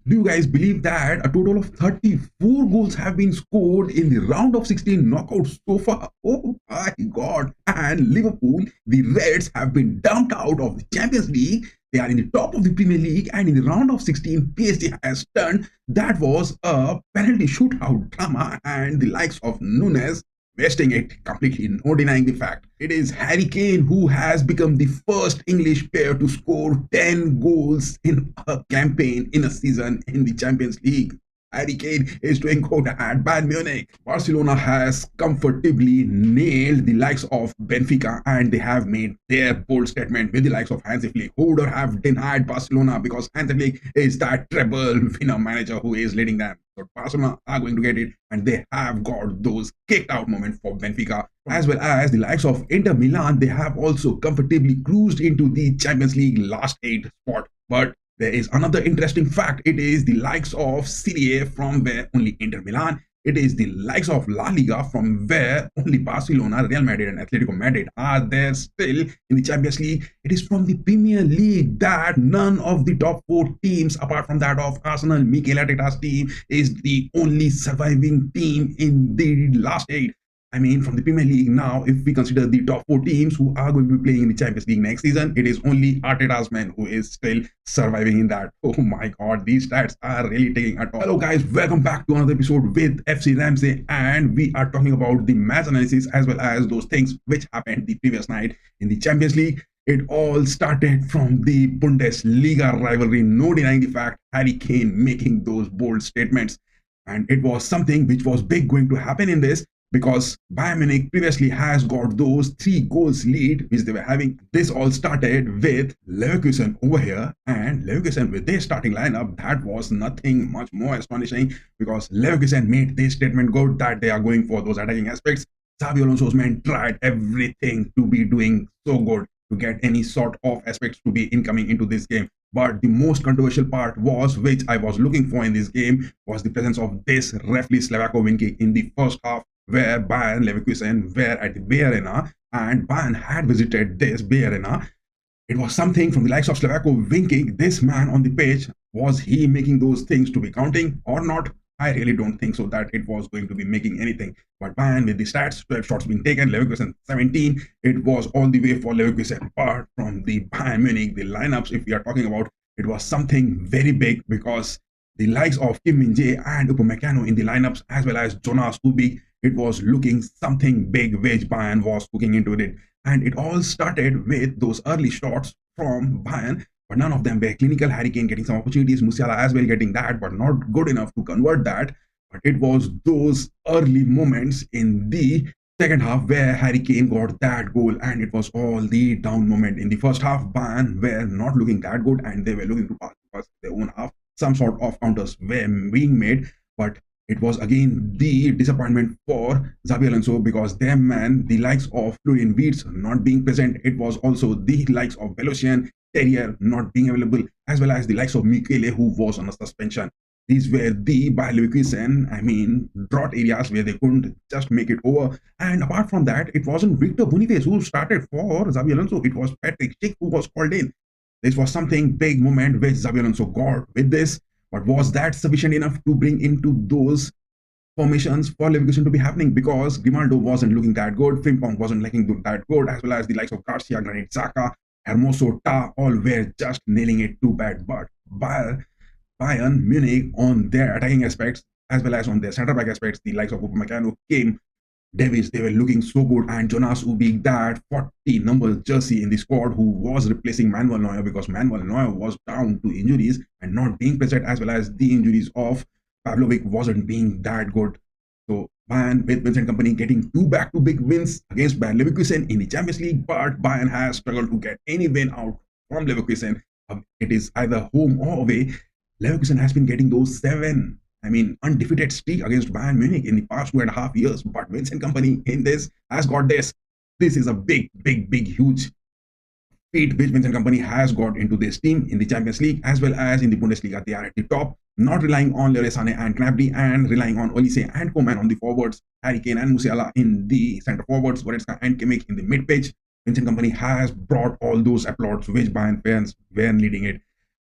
Do you guys believe that a total of 34 goals have been scored in the round of 16 knockout so far? Oh my god. And Liverpool, the Reds, have been dumped out of the Champions League. They are in the top of the Premier League, and in the round of 16, PSG has turned. That was a penalty shootout drama, and the likes of Nunes wasting it completely, no denying the fact. It is Harry Kane who has become the first English player to score 10 goals in a campaign in a season in the Champions League. Harry Kane is doing good at Bayern Munich. Barcelona has comfortably nailed the likes of Benfica, and they have made their bold statement with the likes of Hansi Flick, who would have denied Barcelona, because Hansi Flick is that treble winner manager who is leading them. So Barcelona are going to get it, and they have got those kicked out moments for Benfica, as well as the likes of Inter Milan. They have also comfortably cruised into the Champions League last 8 spot. But there is another interesting fact. It is the likes of Serie A, from where only Inter Milan. It is the likes of La Liga, from where only Barcelona, Real Madrid and Atletico Madrid are there still in the Champions League. It is from the Premier League that none of the top 4 teams, apart from that of Arsenal, Mikel Arteta's team, is the only surviving team in the last 8. I mean, from the Premier League now, if we consider the top 4 teams who are going to be playing in the Champions League next season, it is only Arteta's man who is still surviving in that. Oh my god, these stats are really taking a toll. Hello guys, welcome back to another episode with FC Ramsay, and we are talking about the match analysis as well as those things which happened the previous night in the Champions League. It all started from the Bundesliga rivalry, no denying the fact, Harry Kane making those bold statements. And it was something which was big going to happen in this, because Bayern Munich previously has got those 3 goals lead which they were having. This all started with Leverkusen over here, and Leverkusen with their starting lineup, that was nothing much more astonishing, because Leverkusen made this statement good that they are going for those attacking aspects. Xabi Alonso's men tried everything to be doing so good to get any sort of aspects to be incoming into this game. But the most controversial part was, which I was looking for in this game, was the presence of this referee Slavako win kick in the first half, where Bayern Leverkusen were at the Bay Arena, and Bayern had visited this Bay Arena. It was something from the likes of Slavako winking. This man on the pitch, was he making those things to be counting or not? I really don't think so that it was going to be making anything. But Bayern with the stats, 12 shots being taken, Leverkusen 17, it was all the way for Leverkusen. But from the Bayern Munich, the lineups, if we are talking about, it was something very big, because the likes of Kim Min-jae and Upamecano in the lineups, as well as Jonas Ubik, it was looking something big which Bayern was cooking into it. And it all started with those early shots from Bayern, but none of them were clinical. Harry Kane getting some opportunities, Musiala as well getting that, but not good enough to convert that. But it was those early moments in the second half where Harry Kane got that goal, and it was all the down moment. In the first half, Bayern were not looking that good, and they were looking to pass their own half. Some sort of counters were being made, but it was again the disappointment for Xabi Alonso, because their man, the likes of Florian Wirtz not being present. It was also the likes of Belosian, Terrier not being available, as well as the likes of Michele, who was on a suspension. These were the Bayer Leverkusen, drought areas where they couldn't just make it over. And apart from that, it wasn't Victor Boniface who started for Xabi Alonso. It was Patrick Schick who was called in. This was something big moment which Xabi Alonso got with this. But was that sufficient enough to bring into those formations for Leverkusen to be happening? Because Grimaldo wasn't looking that good, Frimpong wasn't looking that good, as well as the likes of Garcia, Granit Xhaka, Hermoso, Ta, all were just nailing it too bad. But Bayern Munich, on their attacking aspects, as well as on their centre-back aspects, the likes of Upamecano, Kim, Davis, they were looking so good, and Jonas Ubik, that 40 number jersey in the squad, who was replacing Manuel Neuer, because Manuel Neuer was down to injuries and not being present, as well as the injuries of Pavlovic wasn't being that good. So Bayern with Vincent Kompany getting 2 back-to-back wins against Bayern Leverkusen in the Champions League, but Bayern has struggled to get any win out from Leverkusen. It is either home or away. Leverkusen has been getting those 7 undefeated streak against Bayern Munich in the past 2.5 years, but Vincent Kompany in this has got this. This is a big, huge feat which Vincent Kompany has got into this team in the Champions League as well as in the Bundesliga. They are at the top, not relying on Leroy Sané and Gnabry, and relying on Olise and Coman on the forwards, Harry Kane and Musiala in the centre forwards, Goretzka and Kimmich in the mid pitch. Vincent Kompany has brought all those applauds which Bayern fans were needing it.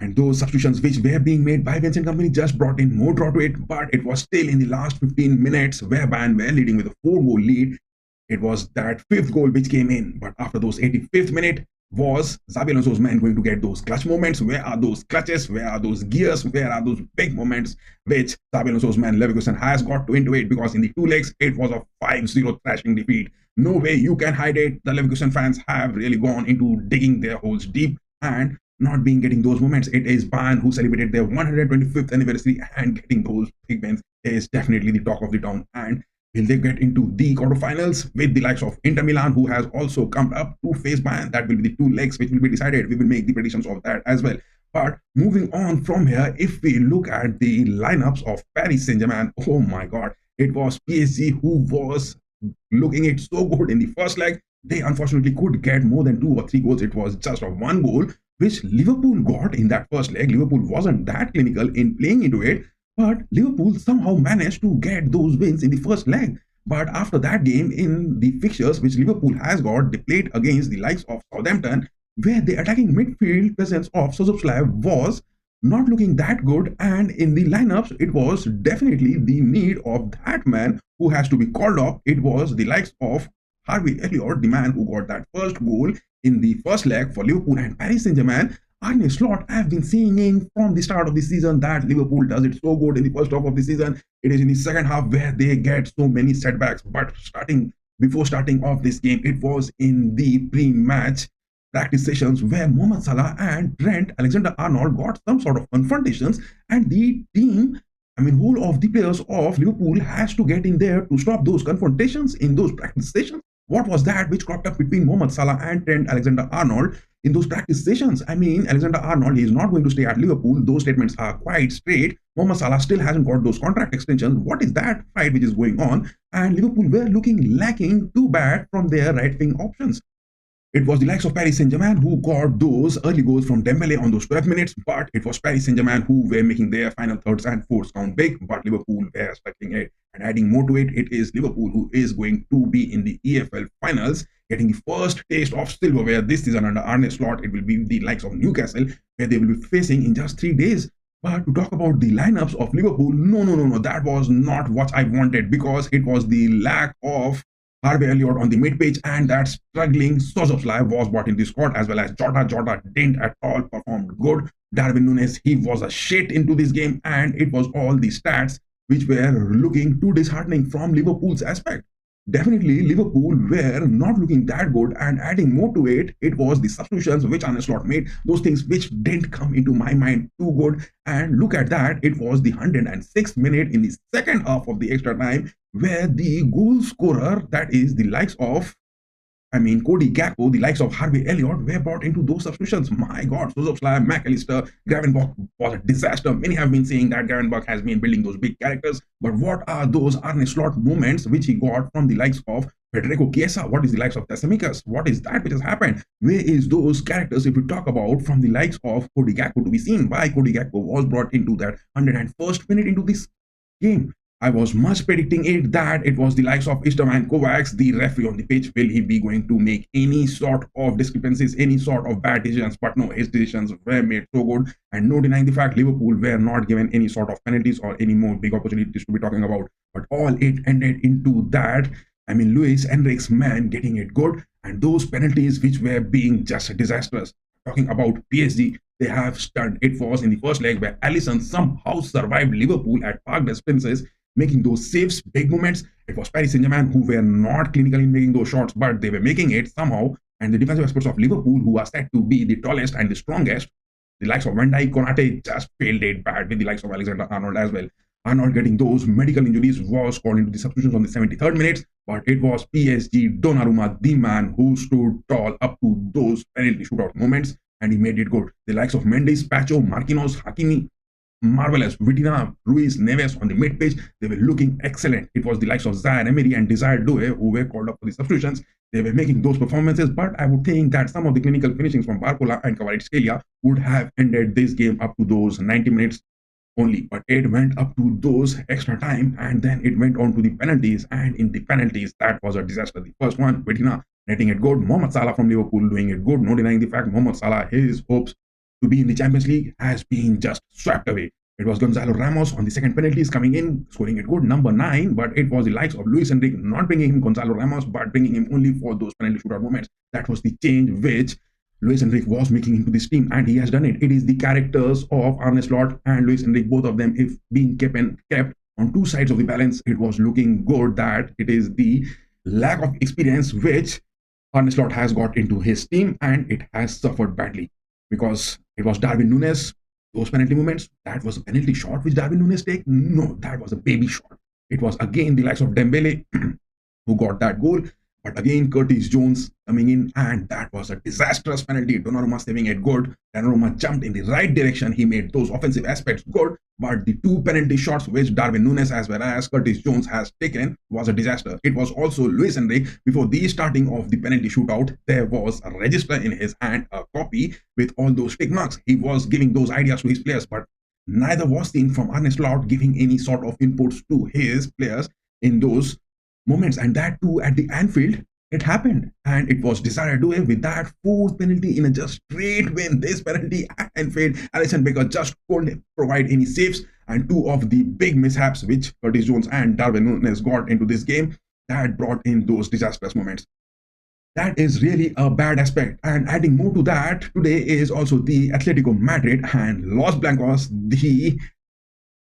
And those substitutions which were being made by Vincent Company just brought in more draw to it, but it was still in the last 15 minutes where Bayern were leading with a 4-goal lead. It was that fifth goal which came in, but after those 85th minute, was Xabi Alonso's man going to get those clutch moments? Where are those clutches? Where are those gears? Where are those big moments which Xabi Alonso's man Leverkusen has got to into it? Because in the two legs, it was a 5-0 thrashing defeat. No way you can hide it. The Leverkusen fans have really gone into digging their holes deep and not being getting those moments. It is Bayern who celebrated their 125th anniversary, and getting those big wins is definitely the talk of the town. And will they get into the quarterfinals with the likes of Inter Milan, who has also come up to face Bayern? That will be the two legs which will be decided. We will make the predictions of that as well. But moving on from here, if we look at the lineups of Paris Saint-Germain, oh my God, it was PSG who was looking it so good in the first leg. They unfortunately could get more than 2 or 3 goals. It was just a 1 goal which Liverpool got in that first leg. Liverpool wasn't that clinical in playing into it, but Liverpool somehow managed to get those wins in the first leg. But after that game, in the fixtures which Liverpool has got, they played against the likes of Southampton, where the attacking midfield presence of Szoboszlai was not looking that good. And in the lineups, it was definitely the need of that man who has to be called up. It was the likes of Harvey Elliott, the man who got that first goal in the first leg for Liverpool and Paris Saint-Germain. Arne Slot, I've been saying from the start of the season that Liverpool does it so good in the first half of the season. It is in the second half where they get so many setbacks. But before starting off this game, it was in the pre-match practice sessions where Mohamed Salah and Trent Alexander-Arnold got some sort of confrontations, and the team, whole of the players of Liverpool has to get in there to stop those confrontations in those practice sessions. What was that which cropped up between Mohamed Salah and Trent Alexander-Arnold in those practice sessions? Alexander-Arnold is not going to stay at Liverpool. Those statements are quite straight. Mohamed Salah still hasn't got those contract extensions. What is that fight which is going on? And Liverpool were looking lacking too bad from their right-wing options. It was the likes of Paris Saint-Germain who got those early goals from Dembele on those 12 minutes, but it was Paris Saint-Germain who were making their final thirds and fourths count big, but Liverpool were striking it. And adding more to it, it is Liverpool who is going to be in the EFL finals, getting the first taste of silverware this season under Arne Slot. It will be the likes of Newcastle, where they will be facing in just 3 days. But to talk about the lineups of Liverpool, no, that was not what I wanted, because it was the lack of Harvey Elliott on the mid-pitch, and that struggling Szoboszlai was brought in the squad, as well as Jota. Jota didn't at all perform good. Darwin Núñez, he was a shit into this game, and it was all the stats which were looking too disheartening from Liverpool's aspect. Definitely, Liverpool were not looking that good, and adding more to it, it was the substitutions which Arne Slot made, those things which didn't come into my mind too good. And look at that, it was the 106th minute in the second half of the extra time, where the goal scorer, that is the likes of Cody Gakpo, the likes of Harvey Elliott, were brought into those substitutions. My God, Szoboszlai, McAllister, Gravenberch was a disaster. Many have been saying that Gravenberch has been building those big characters, but what are those Arne Slot moments which he got from the likes of Federico Chiesa? What is the likes of Tsimikas? What is that which has happened? Where is those characters, if we talk about, from the likes of Cody Gakpo, to be seen? Why Cody Gakpo was brought into that 101st minute into this game? I was much predicting it that it was the likes of Istvan Kovacs, the referee on the pitch. Will he be going to make any sort of discrepancies, any sort of bad decisions? But no, his decisions were made so good, and no denying the fact Liverpool were not given any sort of penalties or any more big opportunities to be talking about. But all it ended into that, Luis Enrique's man getting it good, and those penalties which were being just disastrous. Talking about PSG, they have stunned. It was in the first leg where Alisson somehow survived Liverpool at Parc des Princes, making those saves, big moments. It was Paris Saint-Germain who were not clinical in making those shots, but they were making it somehow. And the defensive experts of Liverpool, who are said to be the tallest and the strongest, the likes of Van Dijk, Konate, just failed it bad, with the likes of Alexander-Arnold as well. Arnold getting those medical injuries was called into the substitutions on the 73rd minute, but it was PSG Donnarumma, the man who stood tall up to those penalty shootout moments, and he made it good. The likes of Mendes, Pacho, Marquinhos, Hakimi, marvelous. Vitina, Ruiz, Neves on the mid-pitch, they were looking excellent. It was the likes of Zaire Emery and Desire Doué who were called up for the substitutions. They were making those performances, but I would think that some of the clinical finishings from Barcola and Kvaratskhelia would have ended this game up to those 90 minutes only. But it went up to those extra time, and then it went on to the penalties, and in the penalties, that was a disaster. The first one, Vitina netting it good. Mohamed Salah from Liverpool doing it good. No denying the fact, Mohamed Salah, his hopes to be in the Champions League has been just swept away. It was Gonzalo Ramos on the second penalties coming in, scoring a good number 9, but it was the likes of Luis Enrique not bringing him Gonzalo Ramos, but bringing him only for those penalty shootout moments. That was the change which Luis Enrique was making into this team, and he has done it. It is the characters of Arne Slot and Luis Enrique, both of them, if being kept on two sides of the balance, it was looking good. That it is the lack of experience which Arne Slot has got into his team, and it has suffered badly because it was Darwin Núñez. Those penalty moments, that was a penalty shot which Darwin Núñez take. No, that was a baby shot. It was again the likes of Dembele who got that goal. But again, Curtis Jones coming in, and that was a disastrous penalty. Donnarumma saving it good. Donnarumma jumped in the right direction. He made those offensive aspects good. But the two penalty shots which Darwin Núñez as well as Curtis Jones has taken was a disaster. It was also Luis Enrique. Before the starting of the penalty shootout, there was a register in his hand, a copy with all those tick marks. He was giving those ideas to his players, but neither was seen from Arne Slot giving any sort of inputs to his players in those moments, and that too at the Anfield. It happened, and it was decided away with that fourth penalty in a just straight win. This penalty at Anfield, Alisson Becker just couldn't provide any saves, and two of the big mishaps which Curtis Jones and Darwin Núñez got into this game, that brought in those disastrous moments. That is really a bad aspect. And adding more to that, today is also the Atletico Madrid and Los Blancos, the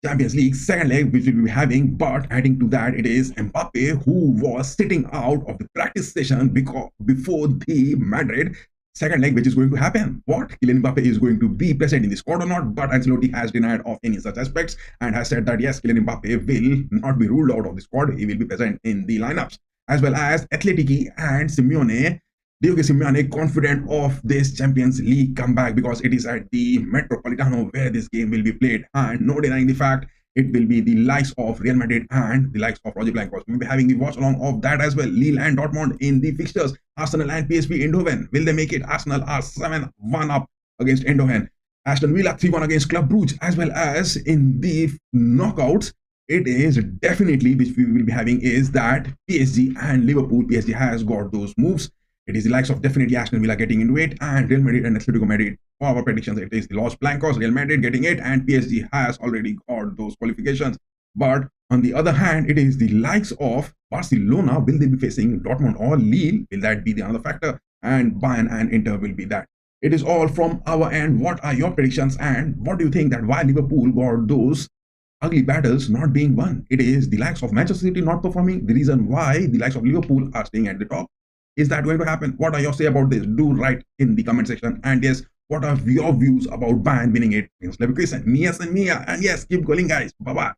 Champions League second leg which we will be having. But adding to that, it is Mbappe who was sitting out of the practice session before the Madrid second leg which is going to happen. What? Kylian Mbappe is going to be present in the squad or not? But Ancelotti has denied of any such aspects and has said that yes, Kylian Mbappe will not be ruled out of the squad. He will be present in the lineups. As well as Atletico and Simeone, Diego Simeone confident of this Champions League comeback because it is at the Metropolitano where this game will be played, and no denying the fact it will be the likes of Real Madrid and the likes of Roger Blancos. We will be having the watch along of that as well. Lille and Dortmund in the fixtures. Arsenal and PSV Eindhoven. Will they make it? Arsenal are 7-1 up against Eindhoven. Aston Villa 3-1 against Club Brugge, as well as in the knockouts. It is definitely, which we will be having, is that PSG and Liverpool. PSG has got those moves. It is the likes of definitely Aston Villa getting into it, and Real Madrid and Atletico Madrid. For our predictions, it is the Los Blancos, Real Madrid getting it, and PSG has already got those qualifications. But on the other hand, it is the likes of Barcelona. Will they be facing Dortmund or Lille? Will that be the other factor? And Bayern and Inter will be that. It is all from our end. What are your predictions, and what do you think that why Liverpool got those ugly battles not being won? It is the likes of Manchester City not performing. The reason why the likes of Liverpool are staying at the top. Is that going to happen? What are your say about this? Do write in the comment section. And yes, what are your views about Bayern winning it against Leverkusen? Mia and Mia. And yes, keep going, guys. Bye-bye.